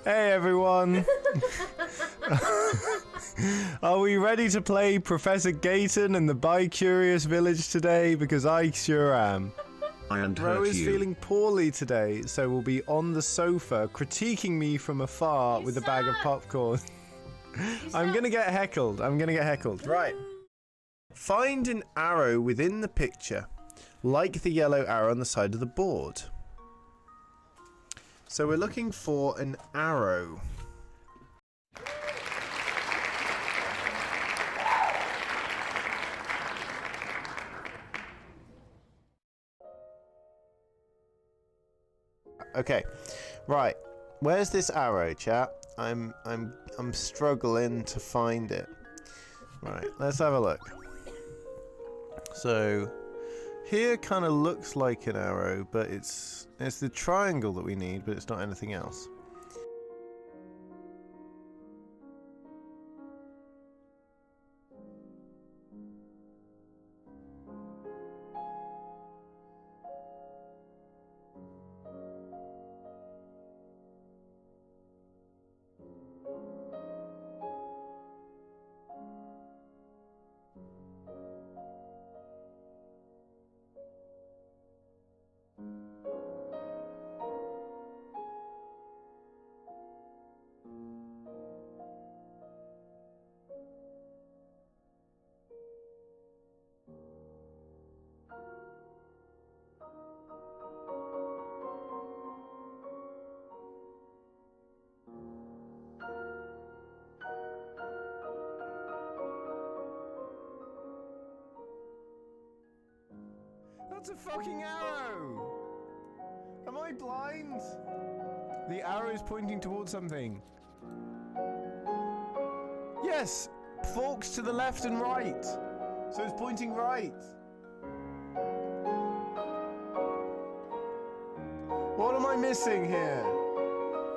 Hey everyone! Are we ready to play Professor Gayton and the Bi-Curious Village today? Because I sure am. Ro is feeling poorly today, so will be on the sofa critiquing me from afar with a bag of popcorn. I'm gonna get heckled. Right. Find an arrow within the picture, like the yellow arrow on the side of the board. So we're looking for an arrow. Okay, right. Where's this arrow, chat? I'm struggling to find it. Right, let's have a look. So here kind of looks like an arrow, but it's the triangle that we need, but it's not anything else. That's a fucking arrow! Am I blind? The arrow is pointing towards something. Yes! Forks to the left and right. So it's pointing right. What am I missing here?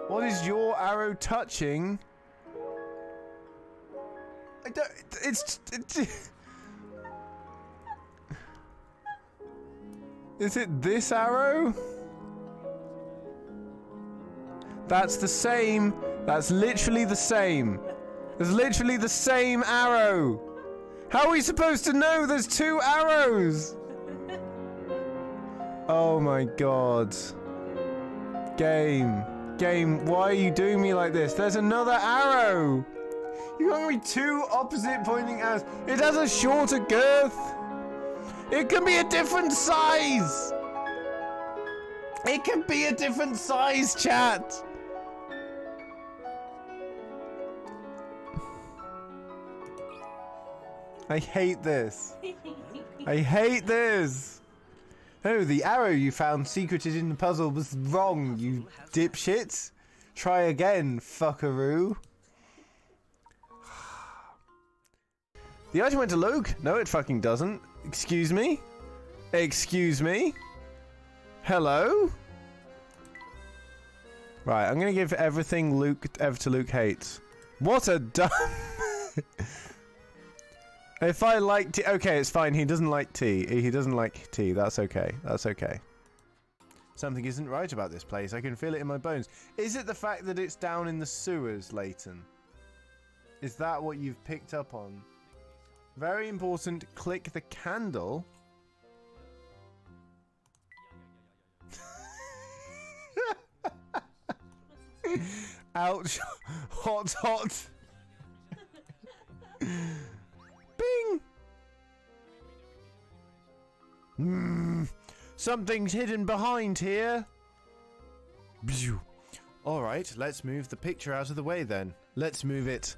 What is your arrow touching? I don't... It's Is it this arrow? That's the same. That's literally the same. There's literally the same arrow. How are we supposed to know there's two arrows? Oh my god. Game, why are you doing me like this? There's another arrow. You got me two opposite pointing arrows. It has a shorter girth. It can be a different size! It can be a different size, chat! I hate this. I hate this! Oh, the arrow you found secreted in the puzzle was wrong, you dipshit! Try again, fuckaroo. The item went to Luke? No, it fucking doesn't. Excuse me? Excuse me? Hello? Right, I'm gonna give everything to Luke hates. What a dumb... If I like tea... Okay, it's fine. He doesn't like tea. He doesn't like tea. That's okay. That's okay. Something isn't right about this place. I can feel it in my bones. Is it the fact that it's down in the sewers, Leighton? Is that what you've picked up on? Very important, click the candle. Ouch. Hot, hot. Bing. Something's hidden behind here. Alright, let's move the picture out of the way then. Let's move it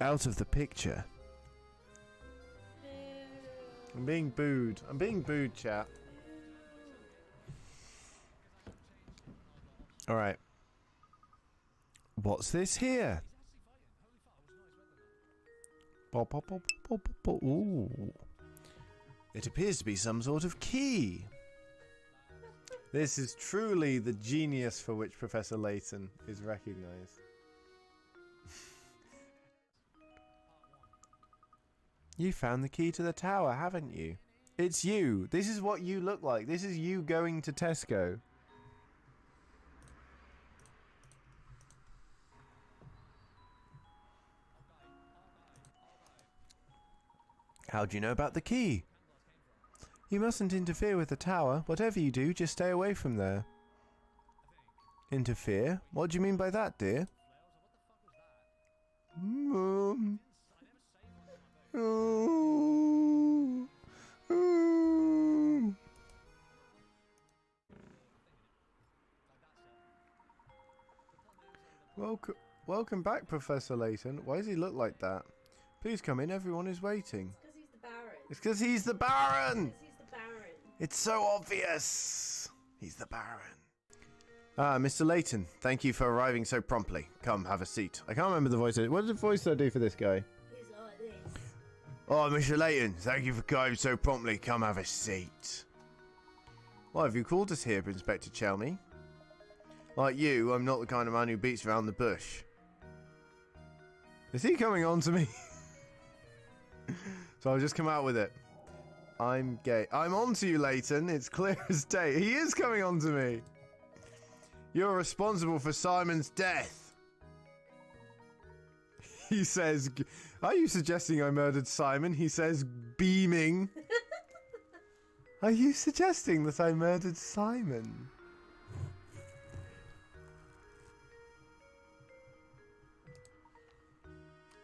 out of the picture. I'm being booed. I'm being booed, chat. Alright. What's this here? Ooh. It appears to be some sort of key. This is truly the genius for which Professor Layton is recognized. You found the key to the tower, haven't you? It's you. This is what you look like. This is you going to Tesco. How do you know about the key? You mustn't interfere with the tower. Whatever you do, just stay away from there. Interfere? What do you mean by that, dear? Mum. Oh. Oh. Welcome back, Professor Layton. Why does he look like that? Please come in, everyone is waiting. It's because he's the Baron. It's because he's the Baron! It's 'cause he's the Baron. It's so obvious. He's the Baron. Ah, Mr. Layton, thank you for arriving so promptly. Come, have a seat. I can't remember the voice. What did the voice I do for this guy? He's like this. Oh, Mr. Layton, thank you for arriving so promptly. Come, have a seat. Why have you called us here, Inspector Chelmy? Like you, I'm not the kind of man who beats around the bush. Is he coming on to me? So I'll just come out with it. I'm gay. I'm on to you, Layton. It's clear as day. He is coming on to me. You're responsible for Simon's death. He says, are you suggesting I murdered Simon? He says, beaming. Are you suggesting that I murdered Simon?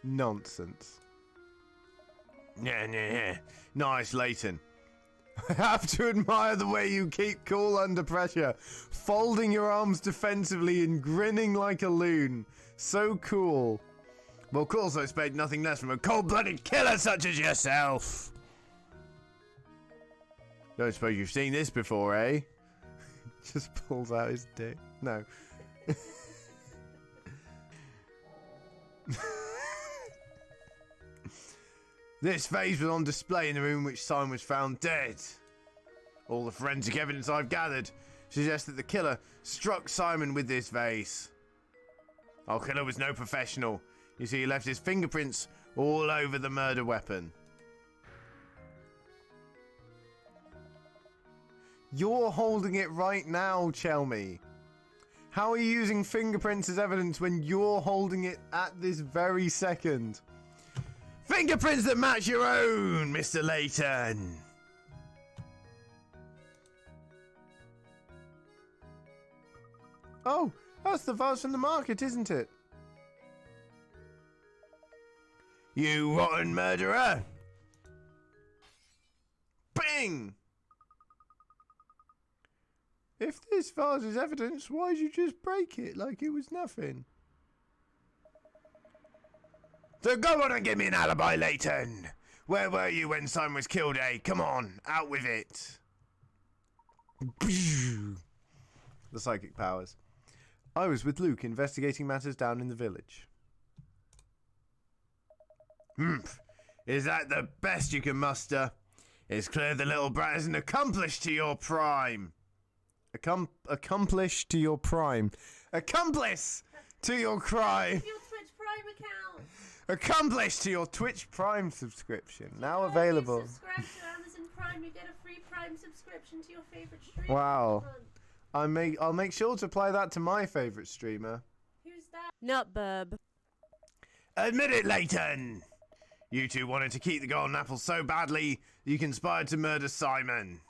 Nonsense. Yeah. Nice, Layton. I have to admire the way you keep cool under pressure, folding your arms defensively and grinning like a loon. So cool. Well, of course I expect nothing less from a cold-blooded killer such as yourself. Don't suppose you've seen this before, eh? Just pulls out his dick. No. This vase was on display in the room in which Simon was found dead. All the forensic evidence I've gathered suggests that the killer struck Simon with this vase. Our killer was no professional. You see, he left his fingerprints all over the murder weapon. You're holding it right now, Chelmy. How are you using fingerprints as evidence when you're holding it at this very second? Fingerprints that match your own, Mr. Layton. Oh, that's the vase from the market, isn't it? You rotten murderer! Bing! If this vase is evidence, why'd you just break it like it was nothing? So go on and give me an alibi, Layton. Where were you when Simon was killed, eh? Come on, out with it. The psychic powers. I was with Luke investigating matters down in the village. Humph. Is that the best you can muster? It's clear the little brat isn't accomplished to your prime. Accomplished to your prime. Accomplice to your crime. Your Twitch Prime account. Accomplished to your Twitch Prime subscription. Now available. If you subscribe to Amazon Prime, you get a free Prime subscription to your favorite streamer. Wow. I'll make sure to apply that to my favorite streamer. Who's that? Nutburb. Admit it, Layton. You two wanted to keep the golden apple so badly, you conspired to murder Simon.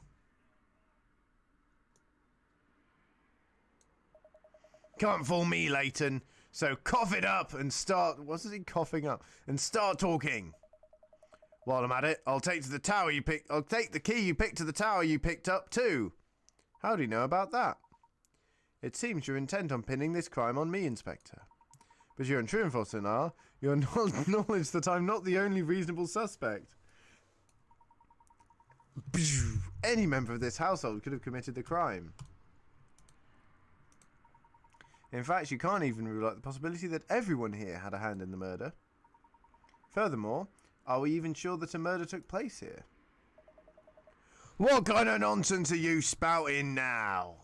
Can't fool me, Layton. So cough it up and start... What is he coughing up? And start talking. While I'm at it, I'll take the key you picked to the tower you picked up too. How do you know about that? It seems you're intent on pinning this crime on me, Inspector. But you're untruthful, Sonar. You acknowledge that I'm not the only reasonable suspect. Any member of this household could have committed the crime. In fact, you can't even rule out the possibility that everyone here had a hand in the murder. Furthermore, are we even sure that a murder took place here? What kind of nonsense are you spouting now?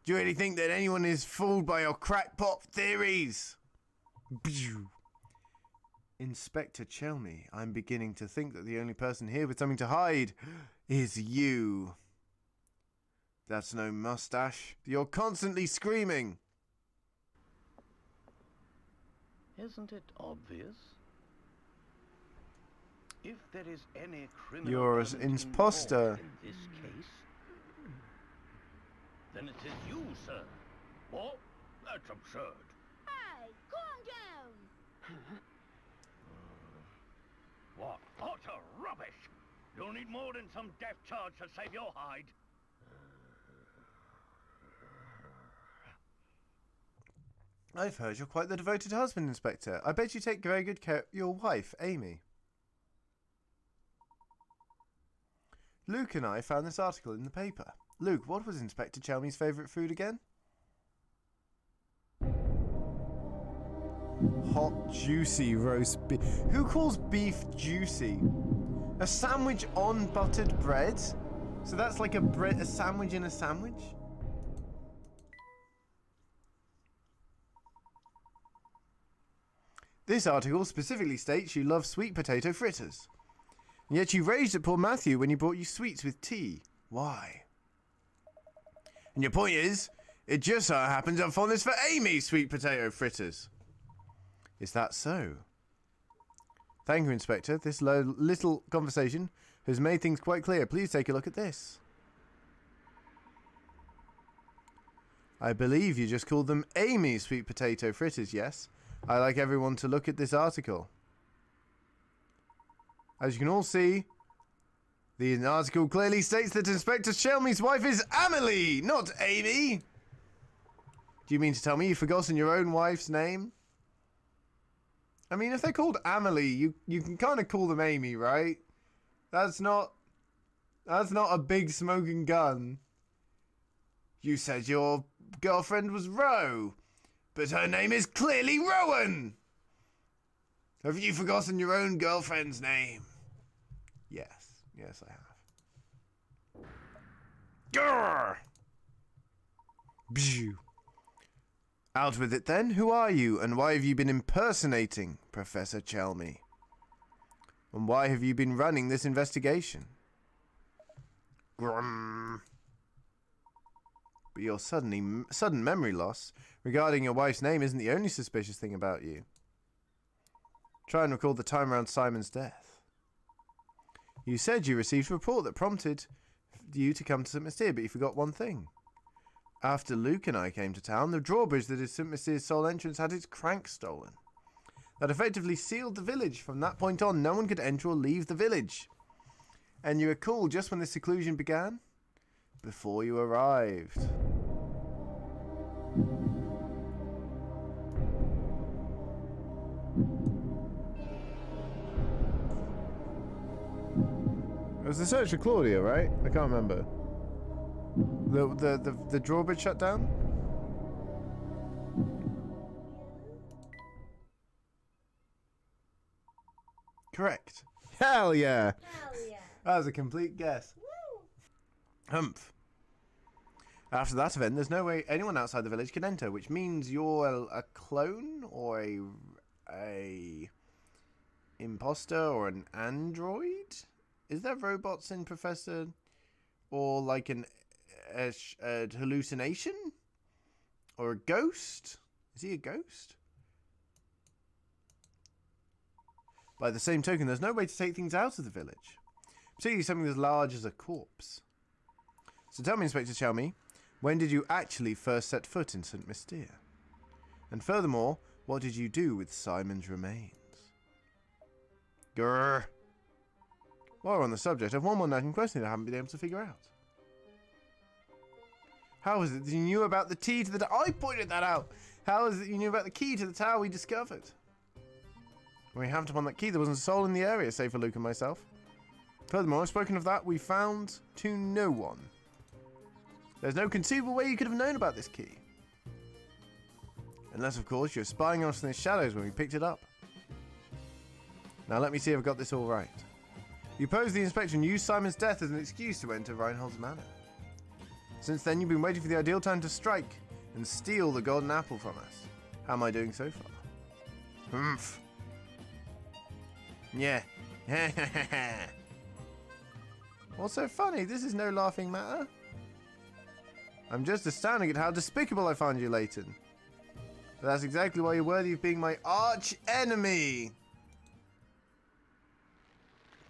Do you really think that anyone is fooled by your crackpot theories? Inspector Chelmy, I'm beginning to think that the only person here with something to hide is you. That's no mustache. You're constantly screaming. Isn't it obvious? If there is any criminal You're an element imposter. involved in this case, then it is you, sir. What? That's absurd. Hey, calm down! What utter rubbish! You'll need more than some death charge to save your hide. I've heard you're quite the devoted husband, Inspector. I bet you take very good care of your wife, Amy. Luke and I found this article in the paper. Luke, what was Inspector Chelmey's favourite food again? Hot, juicy roast beef. Who calls beef juicy? A sandwich on buttered bread? So that's like a sandwich in a sandwich? This article specifically states you love sweet potato fritters. And yet you raged at poor Matthew when he brought you sweets with tea. Why? And your point is, it just so happens I'm fondness for Amy's sweet potato fritters. Is that so? Thank you, Inspector. This little conversation has made things quite clear. Please take a look at this. I believe you just called them Amy's sweet potato fritters, yes? I'd like everyone to look at this article. As you can all see, the article clearly states that Inspector Chelmey's wife is Amelie, not Amy. Do you mean to tell me you've forgotten your own wife's name? I mean, if they're called Amelie, you can kind of call them Amy, right? That's not a big smoking gun. You said your girlfriend was Ro, but her name is clearly Rowan. Have you forgotten your own girlfriend's name? Yes, I have. Grrr! Bzz. Out with it then. Who are you, and why have you been impersonating Professor Chelmey? And why have you been running this investigation? Grum. But your sudden memory loss regarding your wife's name isn't the only suspicious thing about you. Try and recall the time around Simon's death. You said you received a report that prompted you to come to St. Mystere, but you forgot one thing. After Luke and I came to town, the drawbridge that is St. Mystere's sole entrance had its crank stolen. That effectively sealed the village. From that point on, no one could enter or leave the village. And you recall just when this seclusion began? Before you arrived. It was the search for Claudia, right? I can't remember. The drawbridge shut down? Correct. Hell yeah! Hell yeah. That was a complete guess. Woo. Humph. After that event, there's no way anyone outside the village can enter, which means you're a clone or a imposter or an android? Is there robots in Professor, or like a hallucination, or a ghost? Is he a ghost? By the same token, there's no way to take things out of the village, particularly something as large as a corpse. So tell me, Inspector Chelmey, when did you actually first set foot in St. Mystere? And furthermore, what did you do with Simon's remains? Grrr. While we're on the subject, I've one more nagging question I haven't been able to figure out. How is it that you knew about the key to the tower? I pointed that out! How is it you knew about the key to the tower we discovered? When we happened upon that key, there wasn't a soul in the area, save for Luke and myself. Furthermore, spoken of that, we found to no one. There's no conceivable way you could have known about this key. Unless, of course, you're spying on us in the shadows when we picked it up. Now let me see if I've got this all right. You posed the inspector and used Simon's death as an excuse to enter Reinhold's manor. Since then, you've been waiting for the ideal time to strike and steal the golden apple from us. How am I doing so far? Humph. Yeah. What's so funny? This is no laughing matter. I'm just astounded at how despicable I find you, Leighton. But that's exactly why you're worthy of being my arch enemy.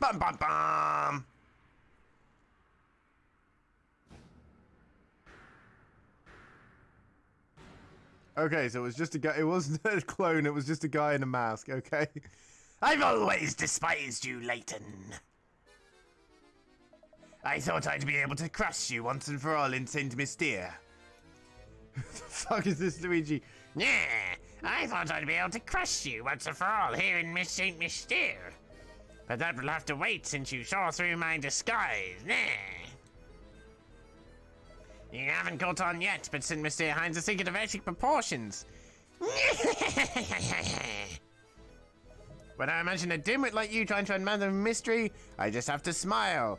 Bum bum bum! Okay, so it was just a guy. It wasn't a clone, it was just a guy in a mask, okay? I've always despised you, Leighton. I thought I'd be able to crush you once and for all in Saint Mystere. Who the fuck is this, Luigi? Yeah, I thought I'd be able to crush you once and for all here in Miss Saint Mystere. But that will have to wait since you saw through my disguise. Nah. You haven't caught on yet, but Saint Mystere hides a secret of epic proportions. When I imagine a dimwit like you trying to unmask a mystery, I just have to smile.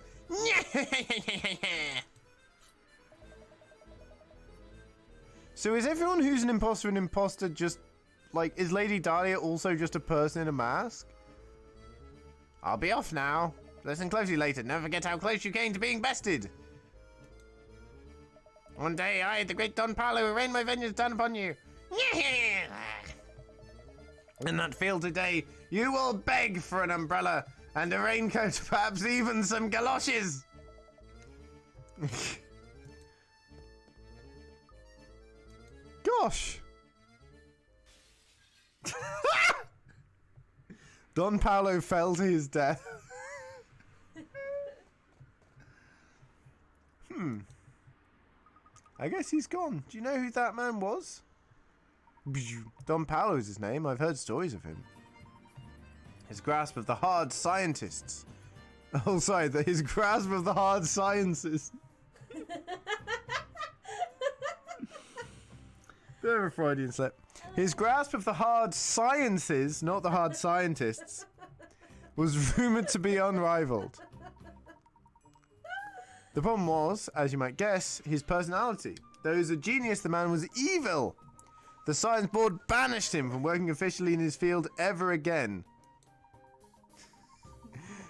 So is everyone who's an imposter just, like, is Lady Dahlia also just a person in a mask? I'll be off now. Listen closely later. Never forget how close you came to being bested. One day I, the great Don Paolo, will rain my vengeance down upon you. In that field today, you will beg for an umbrella and a raincoat, perhaps even some galoshes. Gosh. Don Paolo fell to his death. I guess he's gone. Do you know who that man was? Don Paolo's his name. I've heard stories of him. His grasp of the hard scientists. Oh, sorry, his grasp of the hard sciences. Bit of a Freudian slip. His grasp of the hard sciences, not the hard scientists, was rumoured to be unrivaled. The problem was, as you might guess, his personality. Though he was a genius, the man was evil. The science board banished him from working officially in his field ever again.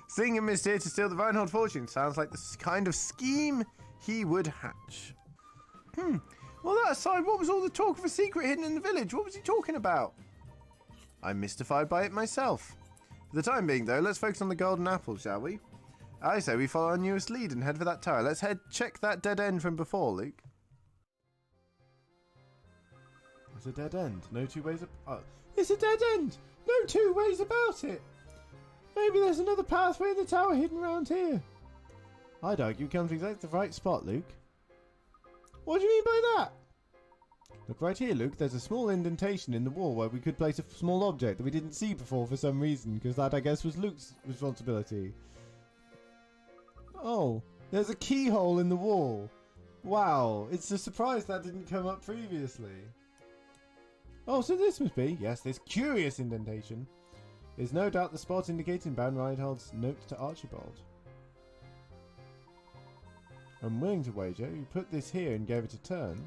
Seeing him is here to steal the Reinhold fortune sounds like the kind of scheme he would hatch. Well, that aside, what was all the talk of a secret hidden in the village? What was he talking about? I'm mystified by it myself. For the time being, though, let's focus on the golden apple, shall we? I say we follow our newest lead and head for that tower. Let's check that dead end from before, Luke. It's a dead end. No two ways it's a dead end! No two ways about it! Maybe there's another pathway in the tower hidden around here. I'd argue we come to exactly the right spot, Luke. What do you mean by that? Look right here, Luke. There's a small indentation in the wall where we could place a small object that we didn't see before for some reason, because that, I guess, was Luke's responsibility. Oh, there's a keyhole in the wall. Wow, it's a surprise that didn't come up previously. Oh, so this must be, yes, this curious indentation is no doubt the spot indicated in Baron Reinhold's note to Archibald. I'm willing to wager you put this here and gave it a turn.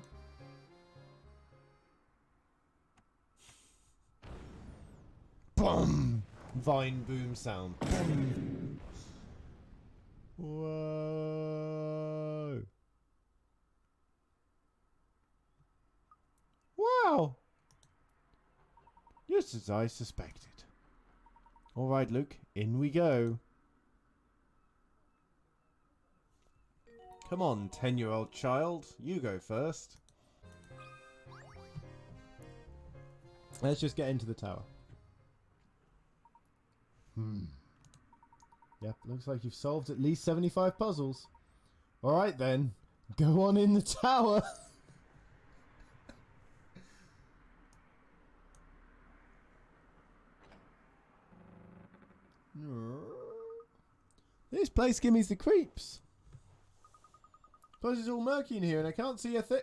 Boom! Vine boom sound. Boom. Whoa! Wow! Just as I suspected. Alright, Luke, in we go. Come on, 10-year-old child. You go first. Let's just get into the tower. Yep, looks like you've solved at least 75 puzzles. Alright then, go on in the tower. This place gives me the creeps. Plus it's all murky in here and I can't see a thing.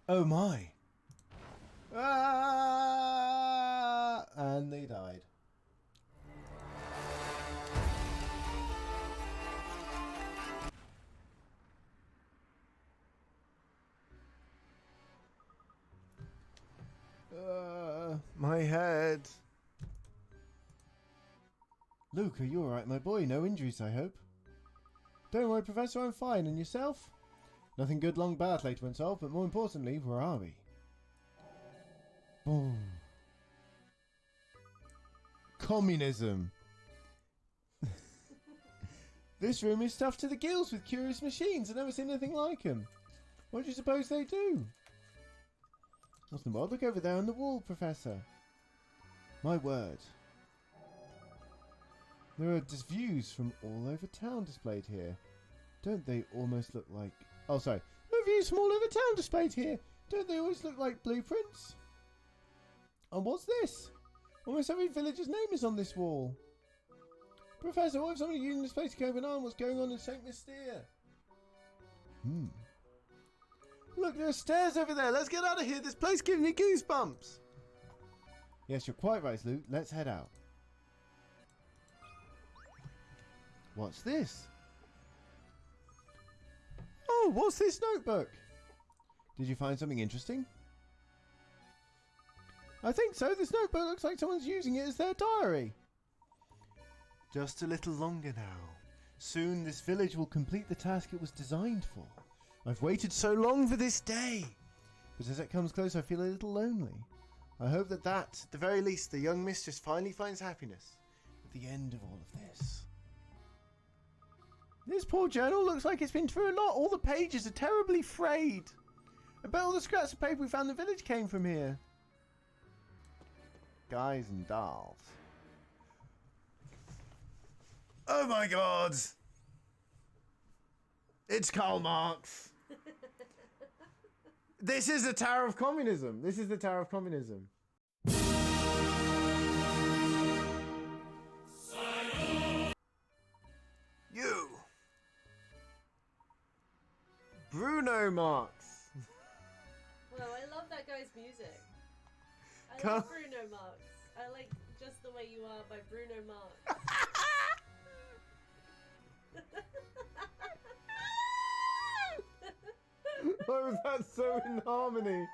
Oh my. Ah! And they died. My head. Luke, are you alright, my boy? No injuries, I hope? Don't worry, Professor, I'm fine. And yourself? Nothing good, long bad later went solved, but more importantly, where are we? Boom. Communism. This room is stuffed to the gills with curious machines. I've never seen anything like them. What do you suppose they do? What's in the world? Look over there on the wall, Professor. My word. There are just views from all over town displayed here. Don't they almost look like... Oh, sorry. There are views from all over town displayed here. Don't they always look like blueprints? And what's this? Almost every villager's name is on this wall. Professor, what if somebody using this place to go on what's going on in St. Mystere? Look, there are stairs over there. Let's get out of here. This place gives me goosebumps. Yes, you're quite right, Luke. Let's head out. What's this? Oh, what's this notebook? Did you find something interesting? I think so. This notebook looks like someone's using it as their diary. Just a little longer now. Soon this village will complete the task it was designed for. I've waited so long for this day. But as it comes close, I feel a little lonely. I hope that at the very least, the young mistress finally finds happiness at the end of all of this. This poor journal looks like it's been through a lot. All the pages are terribly frayed. I bet all the scraps of paper we found in the village came from here. Guys and dolls. Oh my god! It's Karl Marx. This is the Tower of Communism. This is the Tower of Communism. You. Bruno Marx. Well, I love that guy's music. I Come- love Bruno Mars. I like Just the Way You Are by Bruno Mars. Why was that so in harmony?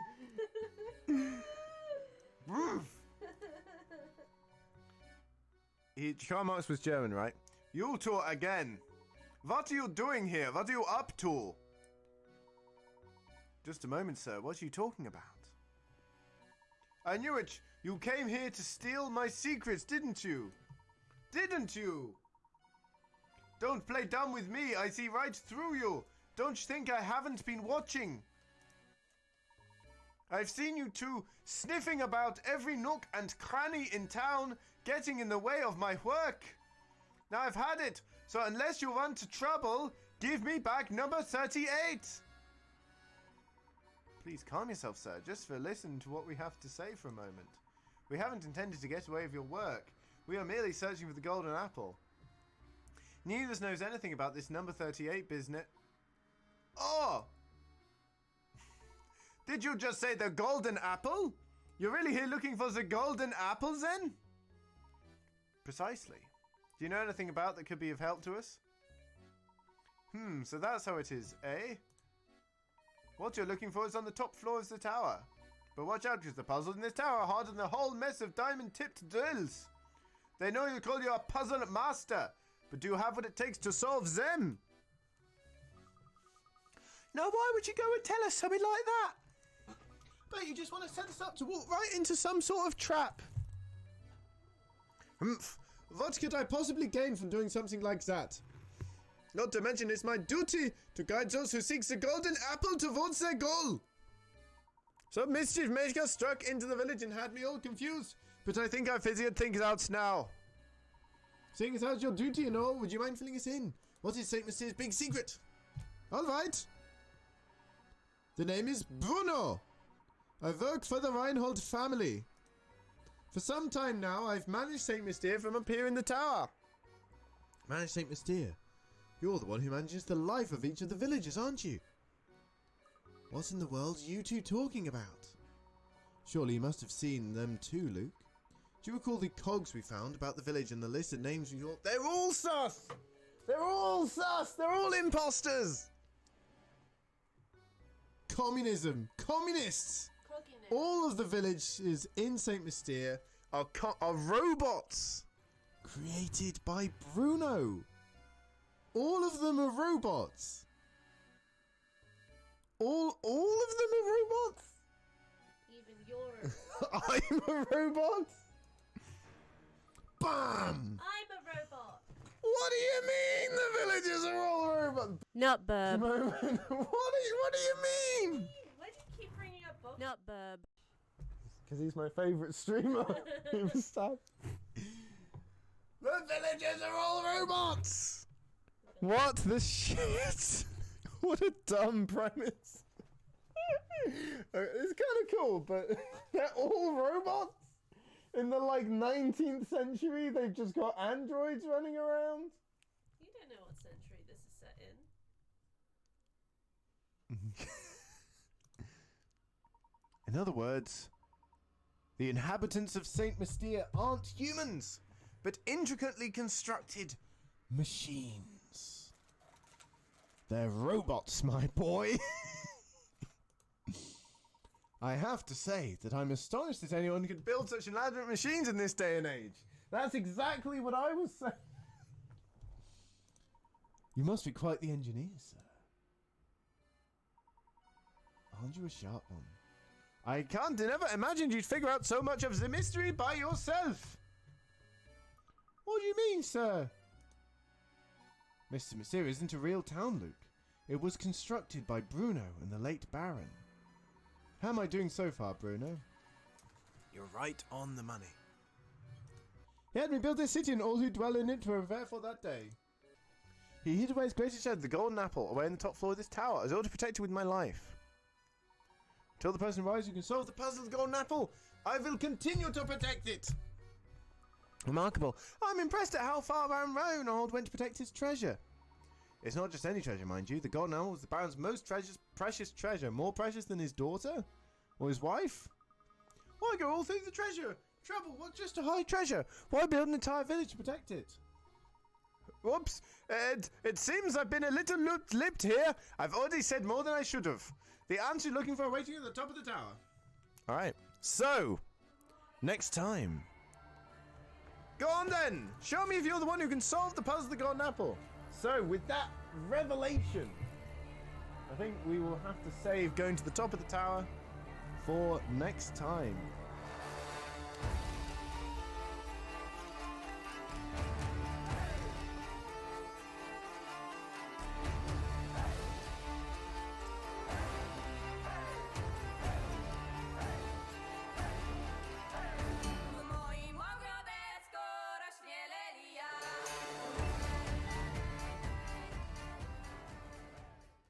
Karl Marx was German, right? You two again. What are you doing here? What are you up to? Just a moment, sir. What are you talking about? I knew it. You came here to steal my secrets, didn't you? Didn't you? Don't play dumb with me. I see right through you. Don't you think I haven't been watching? I've seen you two sniffing about every nook and cranny in town, getting in the way of my work. Now I've had it, so unless you want to trouble, give me back number 38. Please calm yourself, sir. Just for listen to what we have to say for a moment. We haven't intended to get away with your work. We are merely searching for the golden apple. Neither of us knows anything about this number 38 business. Oh! Did you just say the golden apple? You're really here looking for the golden apple, then? Precisely. Do you know anything about that could be of help to us? So that's how it is, eh? What you're looking for is on the top floor of the tower. But watch out, because the puzzles in this tower are harder than the whole mess of diamond-tipped drills. They know you call you a puzzle master, but do you have what it takes to solve them? Now, why would you go and tell us something like that? But you just want to set us up to walk right into some sort of trap. What could I possibly gain from doing something like that? Not to mention it's my duty to guide those who seek the golden apple towards their goal. Some mischief maker struck into the village and had me all confused, but I think I figured things out now. Seeing as how it's your duty and all, would you mind filling us in? What is St. Mystere's big secret? All right. The name is Bruno. I work for the Reinhold family. For some time now, I've managed St. Mystere from up here in the tower. Manage St. Mystere? You're the one who manages the life of each of the villagers, aren't you? What in the world are you two talking about? Surely you must have seen them too, Luke. Do you recall the cogs we found about the village and the list of names we thought? They're all sus! They're all sus! They're all imposters! Communism! Communists! Cockiness. All of the villages in St. Mystere are robots! Created by Bruno! All of them are robots! All of them are robots? Even you're a I'm a robot? Bam! I'm a robot. What do you mean the villagers are all robots? Not Bub. What do you mean? Why do you keep bringing up Bob? Not Bub. Because he's my favourite streamer. Stop. The villagers are all robots! What the shit? What a dumb premise. It's kind of cool, but they're all robots? In the, like, 19th century, they've just got androids running around? You don't know what century this is set in. In other words, the inhabitants of Saint Mystere aren't humans, but intricately constructed machines. They're robots, my boy. I have to say that I'm astonished that anyone could build such elaborate machines in this day and age. That's exactly what I was saying. You must be quite the engineer, sir. Aren't you a sharp one? I never imagined you'd figure out so much of the mystery by yourself. What do you mean, sir? Mr. Mystere isn't a real town, Luke. It was constructed by Bruno and the late Baron. How am I doing so far, Bruno? You're right on the money. He had me build this city and all who dwell in it were there for that day. He hid away his greatest treasure, the golden apple, away on the top floor of this tower. I was able to protect it with my life. Till the person arrives who can solve the puzzle of the golden apple, I will continue to protect it. Remarkable. I'm impressed at how far Baron Ronald went to protect his treasure. It's not just any treasure, mind you. The golden apple was the Baron's most precious treasure. More precious than his daughter? Or his wife? Why go all through the treasure? Trouble, what just to hide treasure? Why build an entire village to protect it? Whoops. It seems I've been a little looped here. I've already said more than I should have. The answer you're looking for waiting at the top of the tower. Alright. So, next time. Go on then! Show me if you're the one who can solve the puzzle of the golden apple. So, with that revelation, I think we will have to save going to the top of the tower for next time.